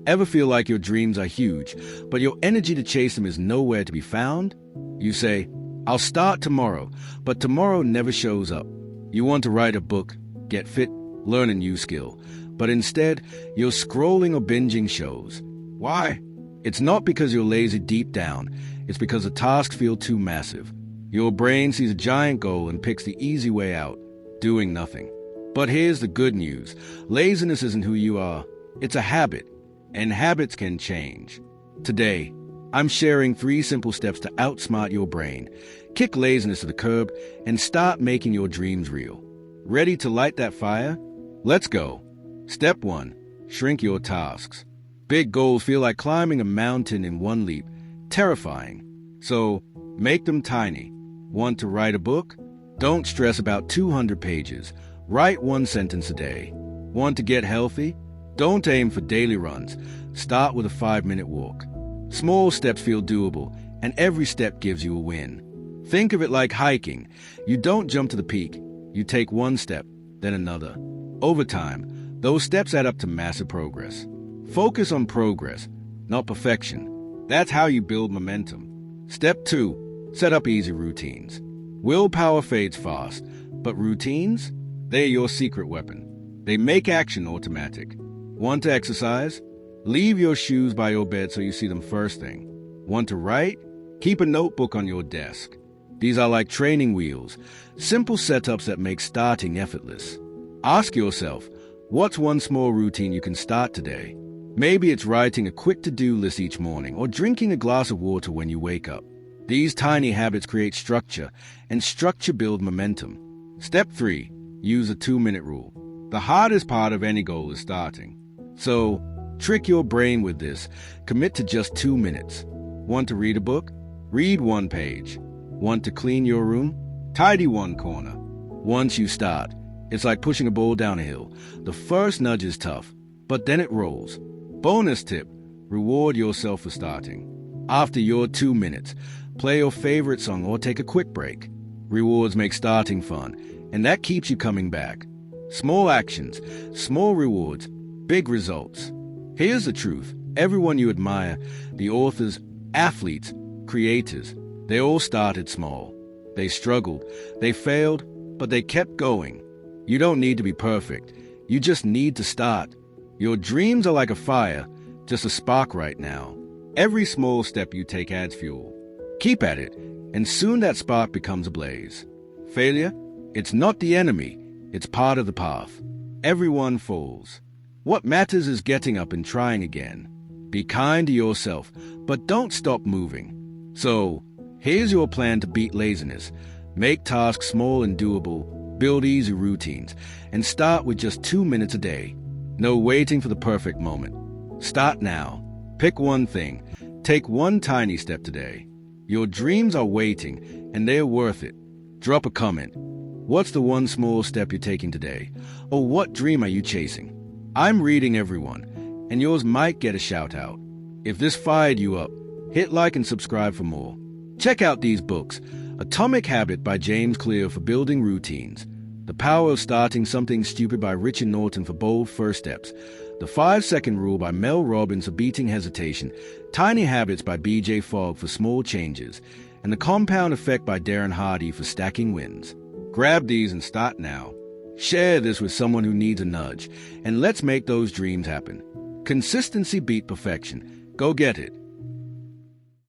Ever feel like your dreams are huge, but your energy to chase them is nowhere to be found? You say, I'll start tomorrow, but tomorrow never shows up. You want to write a book, get fit, learn a new skill, but instead, you're scrolling or binging shows. Why? It's not because you're lazy deep down, it's because the tasks feel too massive. Your brain sees a giant goal and picks the easy way out, doing nothing. But here's the good news. Laziness isn't who you are. It's a habit, and habits can change. Today, I'm sharing 3 simple steps to outsmart your brain, kick laziness to the curb, and start making your dreams real. Ready to light that fire? Let's go. Step 1. Shrink your tasks. Big goals feel like climbing a mountain in one leap. Terrifying. So, make them tiny. Want to write a book? Don't stress about 200 pages. Write 1 sentence a day. Want to get healthy? Don't aim for daily runs. Start with a 5-minute walk. Small steps feel doable, and every step gives you a win. Think of it like hiking. You don't jump to the peak. You take 1 step, then another. Over time, those steps add up to massive progress. Focus on progress, not perfection. That's how you build momentum. Step 2. Set up easy routines. Willpower fades fast, but routines? They're your secret weapon. They make action automatic. Want to exercise? Leave your shoes by your bed so you see them first thing. Want to write? Keep a notebook on your desk. These are like training wheels, simple setups that make starting effortless. Ask yourself, what's 1 small routine you can start today? Maybe it's writing a quick to-do list each morning or drinking a glass of water when you wake up. These tiny habits create structure, and structure builds momentum. Step 3. Use a 2-minute rule. The hardest part of any goal is starting. So, trick your brain with this. Commit to just 2 minutes. Want to read a book? Read 1 page. Want to clean your room? Tidy 1 corner. Once you start, it's like pushing a ball down a hill. The first nudge is tough, but then it rolls. Bonus tip, reward yourself for starting. After your 2 minutes, play your favorite song or take a quick break. Rewards make starting fun, and that keeps you coming back. Small actions, small rewards, big results. Here's the truth. Everyone you admire, the authors, athletes, creators, they all started small. They struggled, they failed, but they kept going. You don't need to be perfect. You just need to start. Your dreams are like a fire, just a spark right now. Every small step you take adds fuel. Keep at it, and soon that spark becomes a blaze. Failure? It's not the enemy. It's part of the path. Everyone falls. What matters is getting up and trying again. Be kind to yourself, but don't stop moving. So, here's your plan to beat laziness. Make tasks small and doable, build easy routines, and start with just 2 minutes a day. No waiting for the perfect moment. Start now. Pick 1 thing. Take 1 tiny step today. Your dreams are waiting, and they're worth it. Drop a comment. What's the 1 small step you're taking today? Or what dream are you chasing? I'm reading everyone, and yours might get a shout out. If this fired you up, hit like and subscribe for more. Check out these books. Atomic Habit by James Clear for building routines. The Power of Starting Something Stupid by Richard Norton for bold first steps. The 5-Second Rule by Mel Robbins for beating hesitation. Tiny Habits by B.J. Fogg for small changes. And The Compound Effect by Darren Hardy for stacking wins. Grab these and start now. Share this with someone who needs a nudge, and let's make those dreams happen. Consistency beat perfection. Go get it.